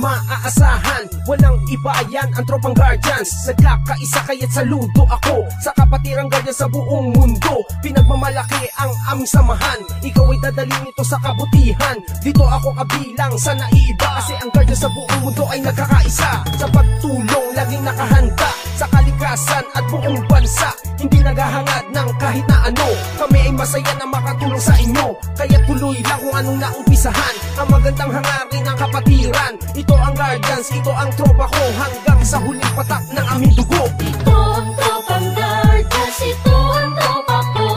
Maaasahan, walang iba yan ang tropang Guardians. Nagkakaisa kaya't saludo ako sa kapatirang Guardian sa buong mundo. Pinagmamalaki ang aming samahan, ikaw ay dadalhin ito sa kabutihan. Dito ako kabilang sa naiiba, kasi ang Guardian sa buong mundo ay nagkakaisa. Sa pagtulong, laging nakahanda sa kalikasan at buong bansa. Hindi naghahangad ng kahit na ano, kami ay masaya na makatulong sa inyo. Kaya tuloy lang kung anong naumpisahan, ang magandang hangarin ng kapatiran. Ito ang Guardians, ito ang tropa ko, hanggang sa huling patak ng aming dugo. Ito ang tropang Guardians, ito ang tropa ko.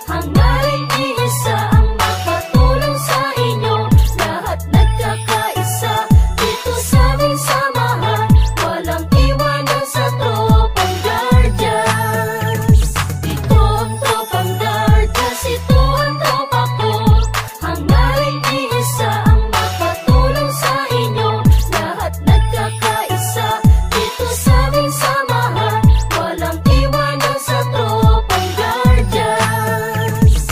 Hangarin iisa ang makatulong sa inyo. Lahat nagkakaisa dito sa aming samahan. Walang iwanan sa tropang Guardians. Ito ang tropang Guardians, ito ang tropa ko. Hangarin iisa ang makatulong sa inyo. Lahat nagkakaisa dito sa aming samahan. Walang iwanan sa tropang Guardians.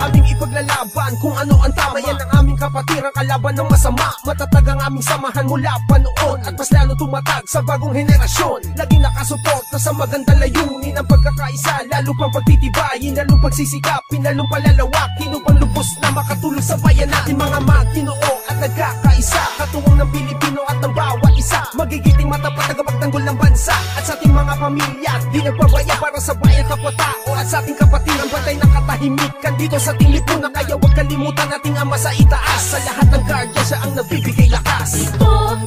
Aming ipaglalaban kung ano ang tama, yan ang aming kapatirang kalaban ng masama. Matatag ang aming samahan mula pa noon, at mas lalo tumatag sa bagong henerasyon. Laging nakasuporta sa magandang layunin ang pagkakaisa, lalo pang pagtitibayin, lalo pagsisikapin, lalong palalawakin upang lubos na makatulong sa bayan natin. Mga magtinoo at nagkakaisa, katuwang ng Pilipino at ng bawat isa. Magigiting matapat na kapagtanggol ng bansa, at sa ating mga pamilya di nagpabaya para sa bayan kapwa-tao. At sa ating kapatiran batay ng katahimikan dito sa ating lipunan. Kaya huwag kalimutan nating ama sa itaas, sa lahat ng Guardian siya ang nagbibigay lakas. Ito ang